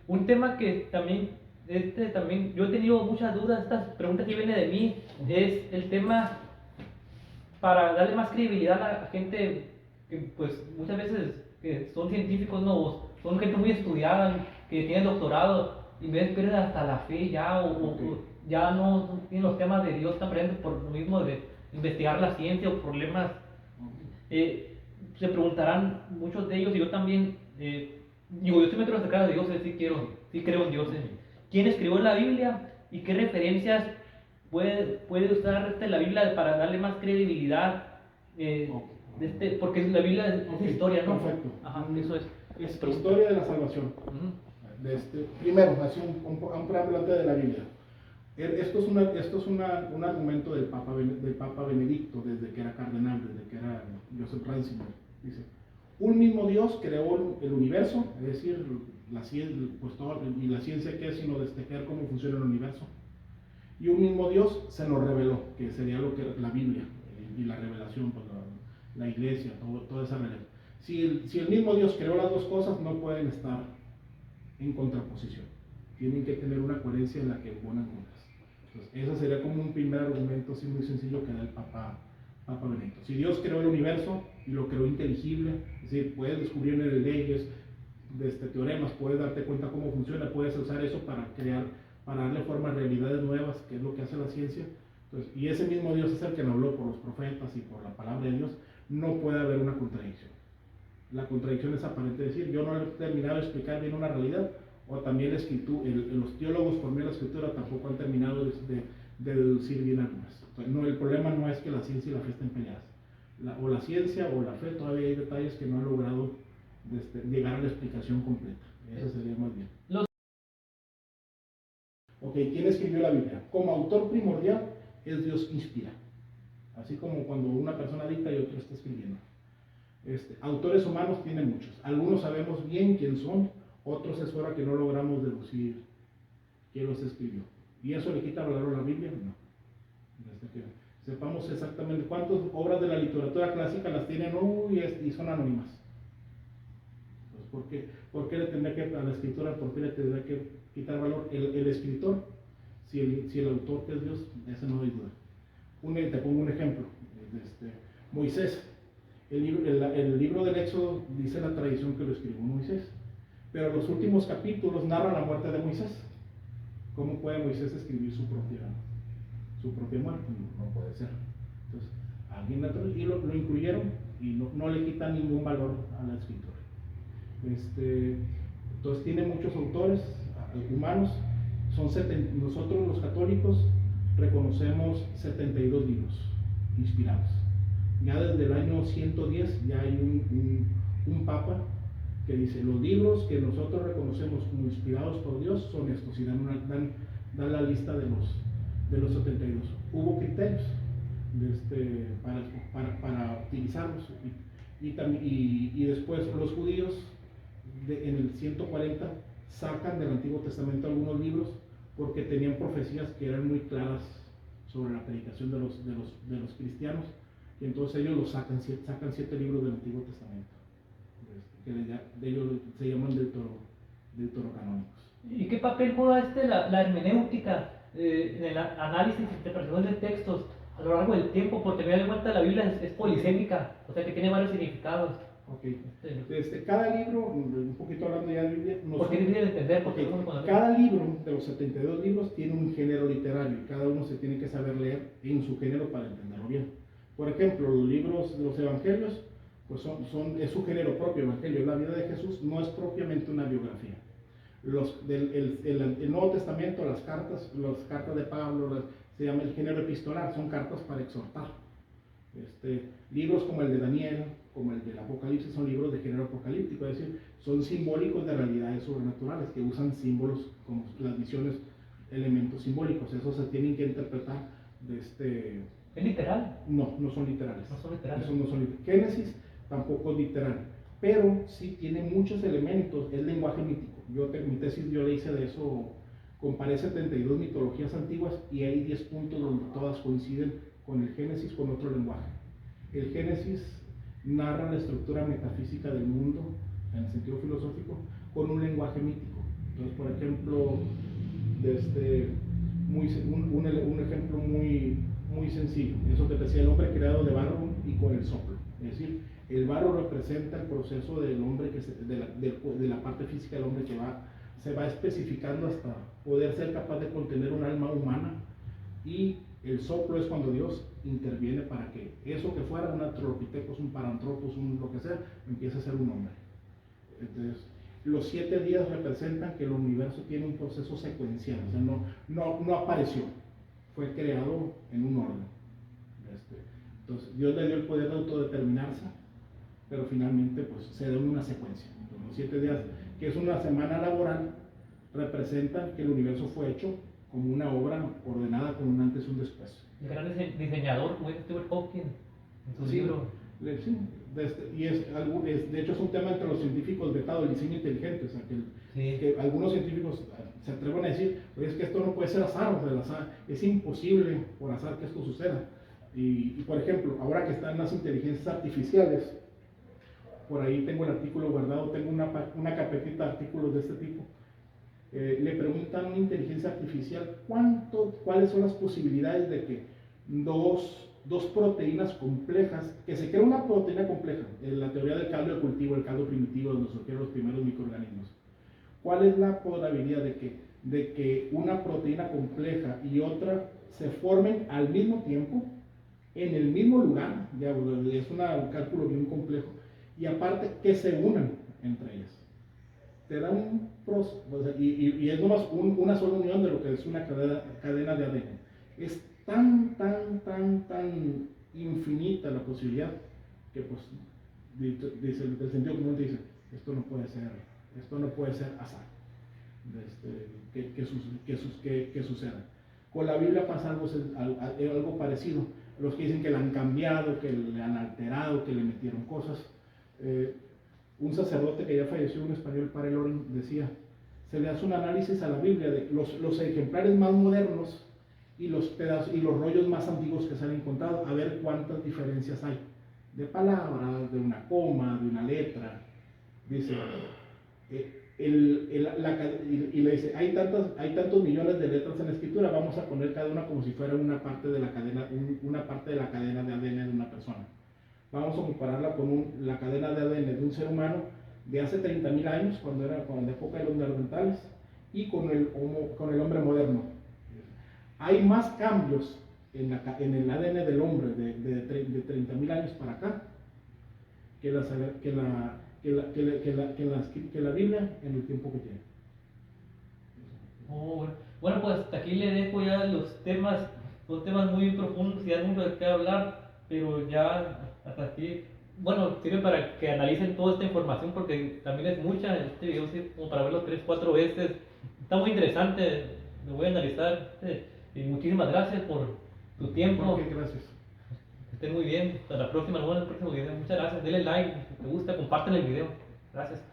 Un tema que también yo he tenido muchas dudas, estas preguntas que vienen de mí, es el tema para darle más credibilidad a la gente que pues muchas veces que son científicos, no, son gente muy estudiada, que tienen doctorado, y me pierden hasta la fe ya, o ya no tienen los temas de Dios tan presentes por lo mismo de investigar la ciencia o problemas. eh, Se preguntarán muchos de ellos, y yo también, digo, yo estoy metido acerca de Dios, sí creo en Dios. ¿Quién escribió la Biblia y qué referencias puede usar la Biblia para darle más credibilidad? Porque la Biblia es historia, ¿no? Perfecto. Ajá, eso es. Es historia de la salvación. Primero, así un preámbulo antes de la Biblia. Esto es un argumento del Papa Benedicto, desde que era cardenal, desde que era Joseph Ratzinger. Dice, un mismo Dios creó el universo, es decir, la ciencia, pues y la ciencia que es sino destejer cómo funciona el universo. Y un mismo Dios se nos reveló, que sería lo que la Biblia y la revelación, pues la iglesia, toda esa revelación. Si el mismo Dios creó las dos cosas, no pueden estar en contraposición. Tienen que tener una coherencia en la que ponen juntas. Entonces, ese sería como un primer argumento así muy sencillo que da el Papa Benedicto. Si Dios creó el universo y lo creó inteligible, es decir, puedes descubrir leyes, teoremas, puedes darte cuenta cómo funciona, puedes usar eso para darle forma a realidades nuevas, que es lo que hace la ciencia. Entonces, y ese mismo Dios es el que nos habló por los profetas y por la palabra de Dios. No puede haber una contradicción. La contradicción es aparente, decir, yo no he terminado de explicar bien una realidad, o también la escritura, los teólogos por medio de la escritura tampoco han terminado de deducir bien algunas. Entonces, no, el problema no es que la ciencia y la fe estén peleadas. O la ciencia o la fe, todavía hay detalles que no han logrado llegar a la explicación completa. Eso sería más bien. Ok, ¿quién escribió la Biblia? Como autor primordial es Dios que inspira. Así como cuando una persona dicta y otro está escribiendo. Autores humanos tienen muchos. Algunos sabemos bien quién son, otros es hora que no logramos deducir quién los escribió. ¿Y eso le quita valor a la Biblia? No. Que sepamos exactamente cuántas obras de la literatura clásica las tienen y son anónimas. Entonces, ¿por qué le tendría que, a la escritura, por qué le tendría que quitar valor el escritor? Si el autor que es Dios, ese no hay duda. Te pongo un ejemplo. Moisés. El libro del Éxodo dice la tradición que lo escribió Moisés, pero los últimos capítulos narran la muerte de Moisés. ¿Cómo puede Moisés escribir su propia muerte? No puede ser. Entonces, alguien y lo incluyeron y no le quitan ningún valor a la escritura. Entonces tiene muchos autores humanos. Nosotros los católicos reconocemos 72 libros inspirados. Ya desde el año 110 ya hay un papa que dice, los libros que nosotros reconocemos como inspirados por Dios son estos, y dan la lista de los 72. Hubo criterios para utilizarlos, y después los judíos en el 140 sacan del Antiguo Testamento algunos libros porque tenían profecías que eran muy claras sobre la predicación de los cristianos. Y entonces ellos sacan 7 libros del Antiguo Testamento, que de ellos se llaman deuterocanónicos. ¿Y qué papel juega la hermenéutica en el análisis y interpretación de textos a lo largo del tiempo? Porque me doy cuenta la Biblia es polisémica, o sea que tiene varios significados. Okay. Cada libro, un poquito hablando ya de Biblia, porque es difícil de entender. Cada libro de los 72 libros tiene un género literario y cada uno se tiene que saber leer en su género para entenderlo bien. Por ejemplo, los libros de los evangelios, pues es su género propio. Evangelio, la vida de Jesús, no es propiamente una biografía. El Nuevo Testamento, las cartas de Pablo, se llama el género epistolar, son cartas para exhortar. Libros como el de Daniel, como el del Apocalipsis, son libros de género apocalíptico, es decir, son simbólicos de realidades sobrenaturales, que usan símbolos como las visiones, elementos simbólicos. Esos se tienen que interpretar ¿Es literal? No, no son literales. No son literales. Esos no son literales. Génesis tampoco es literal, pero sí tiene muchos elementos, es lenguaje mítico. Mi tesis yo le hice de eso, comparé 72 mitologías antiguas y hay 10 puntos donde todas coinciden con el Génesis, con otro lenguaje. El Génesis narra la estructura metafísica del mundo, en el sentido filosófico, con un lenguaje mítico. Entonces, por ejemplo, un ejemplo muy sencillo, eso que te decía, el hombre creado de barro y con el soplo. Es decir, el barro representa el proceso del hombre, de la parte física del hombre que se va especificando hasta poder ser capaz de contener un alma humana, y el soplo es cuando Dios interviene para que eso que fuera un Australopithecus, un Paranthropus, un lo que sea, empiece a ser un hombre. Entonces, los 7 días representan que el universo tiene un proceso secuencial, o sea, no apareció, fue creado en un orden. Entonces, Dios le dio el poder de autodeterminarse, pero finalmente pues, se da una secuencia. Entonces, los 7 días, que es una semana laboral, representan que el universo fue hecho como una obra ordenada con un antes y un después. El gran diseñador, como dice Stephen Hawking en su Sí, libro. sí, de hecho es un tema entre los científicos vetado, el diseño inteligente, o sea, que algunos científicos se atreven a decir, oye, es que esto no puede ser azar, o sea, el azar, es imposible por azar que esto suceda. Y por ejemplo, ahora que están las inteligencias artificiales, por ahí tengo el artículo guardado, tengo una carpetita de artículos de este tipo. Le preguntan a una inteligencia artificial cuáles son las posibilidades de que dos proteínas complejas, que se crea una proteína compleja, en la teoría del caldo de cultivo, el caldo primitivo donde surgieron los primeros microorganismos. ¿Cuál es la probabilidad de que una proteína compleja y otra se formen al mismo tiempo, en el mismo lugar? Ya, es un cálculo bien complejo, y aparte que se unan entre ellas. Te da un proceso, y es nomás una sola unión de lo que es una cadena de ADN. Es tan infinita la posibilidad que pues dice el sentido común, dice, esto no puede ser azar, que suceda. Con la Biblia pasa algo parecido. Los que dicen que la han cambiado, que le han alterado, que le metieron cosas. Un sacerdote que ya falleció, un español, Padre Loren, decía, se le hace un análisis a la Biblia de los ejemplares más modernos y los rollos más antiguos que se han encontrado, a ver cuántas diferencias hay de palabras, de una coma, de una letra. Dice, y le dice, hay tantos millones de letras en la escritura, vamos a poner cada una como si fuera una parte de la cadena, de ADN de una persona. Vamos a compararla con la cadena de ADN de un ser humano de hace 30.000 años, cuando la época de los neandertales, y con el hombre moderno. Hay más cambios en el ADN del hombre de 30.000 años para acá que la Biblia en el tiempo que tiene. Oh, bueno, pues hasta aquí le dejo ya los temas, son temas muy profundos y hay mucho de qué hablar, pero ya hasta aquí, bueno, sirve para que analicen toda esta información porque también es mucha, este video sí, como para verlo 3-4 veces, está muy interesante, lo voy a analizar, y muchísimas gracias por tu tiempo. Okay, gracias. Que estén muy bien, hasta la próxima, nos vemos en el próximo video, muchas gracias, denle like, si te gusta, compártelo el video, gracias.